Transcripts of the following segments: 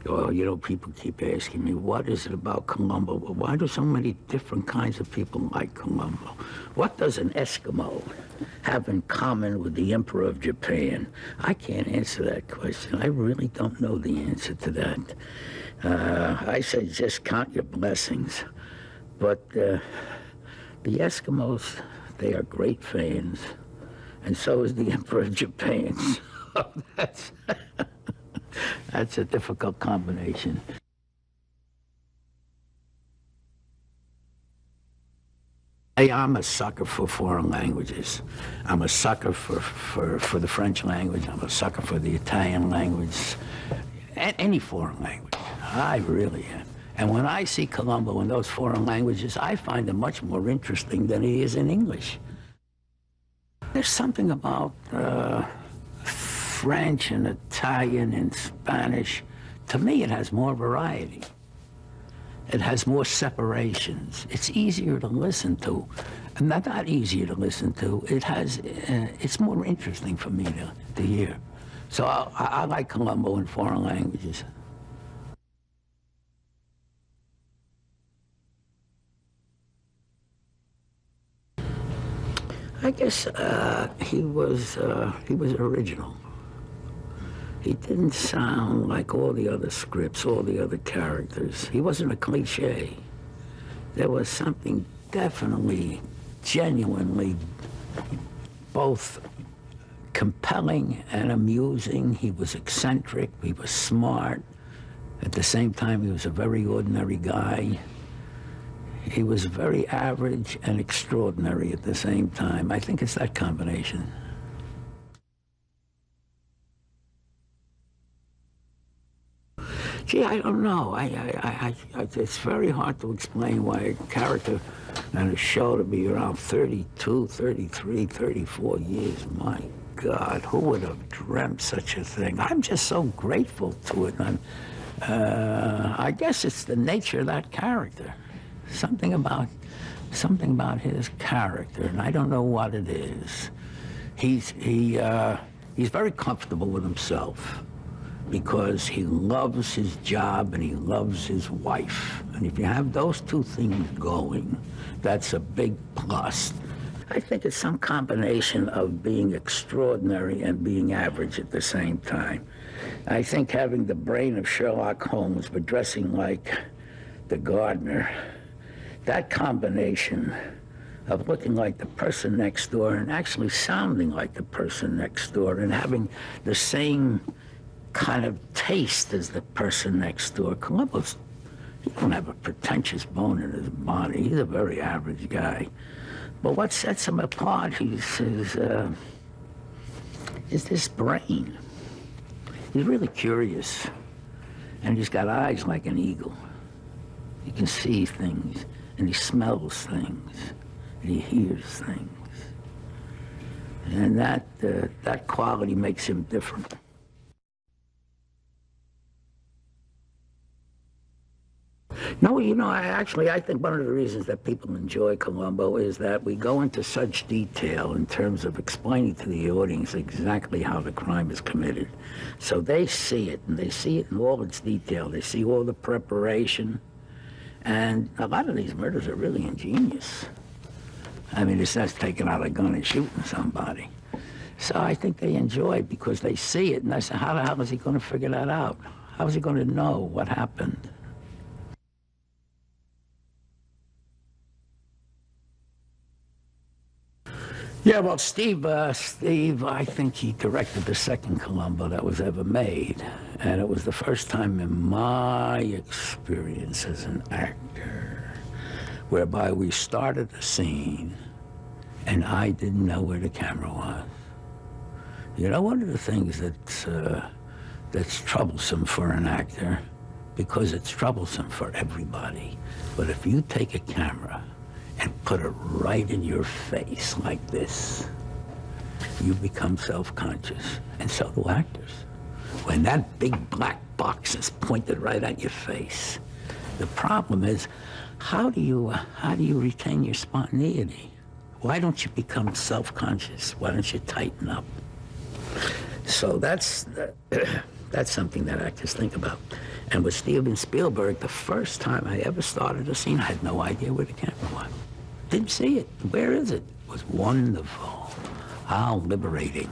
Oh, you know, people keep asking me, what is it about Colombo? Well, why do so many different kinds of people like Colombo? What does an Eskimo have in common with the Emperor of Japan? I can't answer that question. I really don't know the answer to that. I say just count your blessings. But the Eskimos, they are great fans, and so is the Emperor of Japan. So that's a difficult combination. I'm a sucker for foreign languages. I'm a sucker for the French language. I'm a sucker for the Italian language, any foreign language. I really am. And when I see Colombo in those foreign languages, I find them much more interesting than he is in English. There's something about French and Italian and Spanish. To me, it has more variety. It has more separations. It's easier to listen to. And not easier to listen to. It's more interesting for me to hear. So I like Colombo in foreign languages. I guess he was original. He didn't sound like all the other scripts, all the other characters. He wasn't a cliche. There was something definitely, genuinely, both compelling and amusing. He was eccentric, he was smart. At the same time, he was a very ordinary guy. He was very average and extraordinary at the same time. I think it's that combination. Gee, I don't know. It's very hard to explain why a character and a show to be around 32, 33, 34 years. My God, who would have dreamt such a thing? I'm just so grateful to it. And I guess it's the nature of that character. Something about his character, and I don't know what it is. He's very comfortable with himself because he loves his job and he loves his wife. And if you have those two things going, that's a big plus. I think it's some combination of being extraordinary and being average at the same time. I think having the brain of Sherlock Holmes but dressing like the gardener, that combination of looking like the person next door and actually sounding like the person next door and having the same kind of taste as the person next door. Colombo's, he don't have a pretentious bone in his body. He's a very average guy. But what sets him apart is this brain. He's really curious, and he's got eyes like an eagle. He can see things. And he smells things, and he hears things. And that quality makes him different. No, you know, I think one of the reasons that people enjoy Colombo is that we go into such detail in terms of explaining to the audience exactly how the crime is committed. So they see it, and they see it in all its detail. They see all the preparation. And a lot of these murders are really ingenious. I mean, it's not taking out a gun and shooting somebody. So I think they enjoy it because they see it, and I say, how the hell is he going to figure that out? How is he going to know what happened? Yeah, well, Steve, I think he directed the second Colombo that was ever made. And it was the first time in my experience as an actor whereby we started the scene and I didn't know where the camera was. You know, one of the things that's troublesome for an actor, because it's troublesome for everybody, but if you take a camera and put it right in your face like this, you become self-conscious, and so do actors. When that big black box is pointed right at your face, the problem is, how do you retain your spontaneity? Why don't you become self-conscious? Why don't you tighten up? So that's something that actors think about. And with Steven Spielberg, the first time I ever started a scene, I had no idea where the camera was. Didn't see it. Where is it? It was wonderful. How liberating.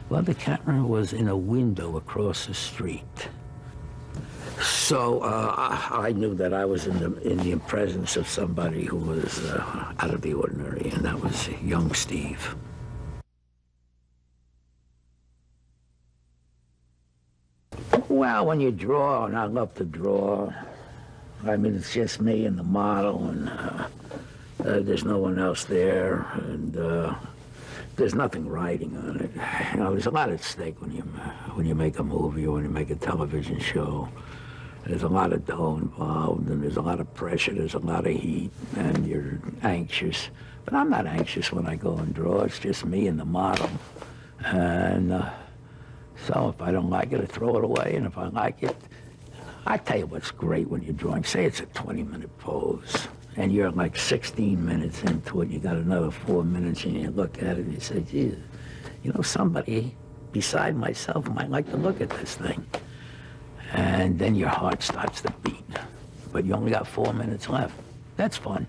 Well, the camera was in a window across the street. So I knew that I was in the presence of somebody who was out of the ordinary, and that was young Steve. Well, when you draw, and I love to draw, I mean, it's just me and the model, and there's no one else there, and there's nothing writing on it. You know, there's a lot at stake when you make a movie or when you make a television show. There's a lot of dough involved, and there's a lot of pressure, there's a lot of heat, and you're anxious. But I'm not anxious when I go and draw. It's just me and the model. And so if I don't like it, I throw it away, and if I like it, I tell you what's great when you're drawing. Say it's a 20-minute pose, and you're like 16 minutes into it. You got another 4 minutes, and you look at it, and you say, geez, you know, somebody beside myself might like to look at this thing. And then your heart starts to beat. But you only got 4 minutes left. That's fun.